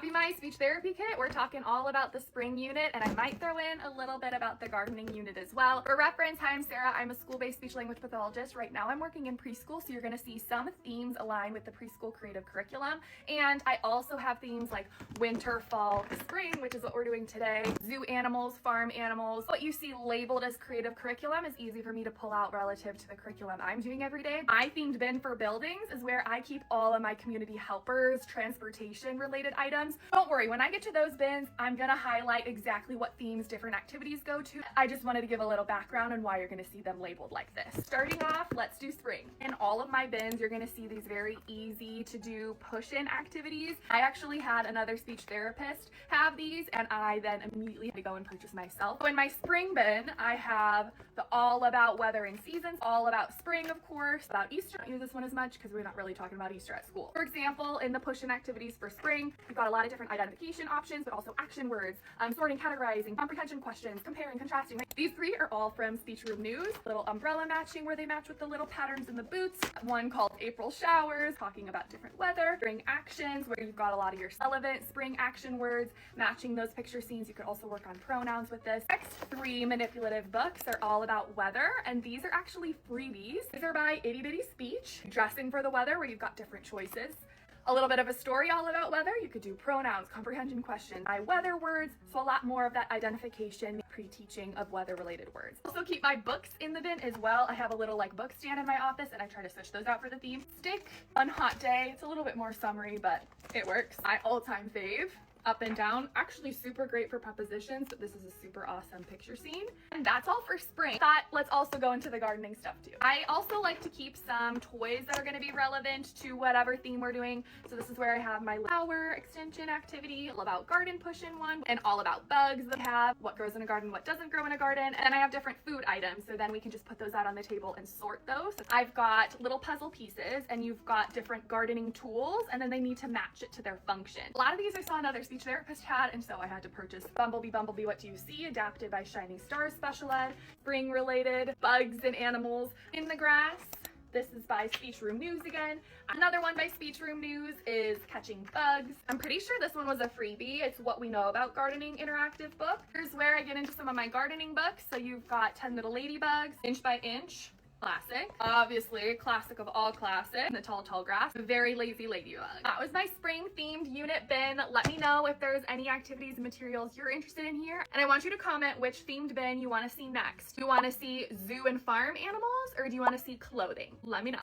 Copy my speech therapy kit. We're talking all about the spring unit, and I might throw in a little bit about the gardening unit as well. For reference, hi, I'm Sarah. I'm a school-based speech language pathologist. Right now I'm working in preschool, so you're gonna see some themes align with the preschool creative curriculum. And I also have themes like winter, fall, spring, which is what we're doing today, zoo animals, farm animals. What you see labeled as creative curriculum is easy for me to pull out relative to the curriculum I'm doing every day. My themed bin for buildings is where I keep all of my community helpers, transportation related items. Don't worry, when I get to those bins, I'm gonna highlight exactly what themes different activities go to. I just wanted to give a little background on why you're gonna see them labeled like this. Starting off, let's do spring. In all of my bins, you're gonna see these very easy to do push-in activities. I actually had another speech therapist have these, and I then immediately had to go and purchase myself. So in my spring bin, I have the all about weather and seasons, all about spring, of course, about Easter. I don't use this one as much because we're not really talking about Easter at school. For example, in the push-in activities for spring, we've got a lot of different identification options, but also action words, sorting, categorizing, comprehension questions, comparing, contrasting. These three are all from Speech Room News. Little umbrella matching where they match with the little patterns in the boots. One called April Showers, talking about different weather. Spring actions, where you've got a lot of your relevant spring action words, matching those picture scenes. You could also work on pronouns with this. Next three manipulative books are all about weather, and these are actually freebies. These are by Itty Bitty Speech. Dressing for the Weather, where you've got different choices. A little bit of a story all about weather. You could do pronouns, comprehension questions, by weather words, so a lot more of that identification, pre-teaching of weather-related words. Also keep my books in the bin as well. I have a little like book stand in my office, and I try to switch those out for the theme. Stick on hot day. It's a little bit more summery, but it works. My all-time fave. Up and down, actually super great for prepositions, but this is a super awesome picture scene. And that's all for spring. Thought let's also go into the gardening stuff too. I also like to keep some toys that are going to be relevant to whatever theme we're doing. So this is where I have my flower extension activity, all about garden push-in one, and all about bugs that have what grows in a garden, what doesn't grow in a garden. And I have different food items, so then we can just put those out on the table and sort those. I've got little puzzle pieces, and you've got different gardening tools, and then they need to match it to their function. A lot of these I saw another speech therapist had, and so I had to purchase Bumblebee, What Do You See? Adapted by Shining Stars Special Ed. Spring related, bugs and animals in the grass. This is by Speech Room News again. Another one by Speech Room News is Catching Bugs. I'm pretty sure this one was a freebie. It's What We Know About Gardening interactive book. Here's where I get into some of my gardening books. So you've got 10 Little Ladybugs, Inch by Inch. Classic. Obviously, classic of all classics. The Tall, Tall Grass. Very Lazy Ladybug. That was my spring themed unit bin. Let me know if there's any activities and materials you're interested in here. And I want you to comment which themed bin you want to see next. Do you want to see zoo and farm animals, or do you want to see clothing? Let me know.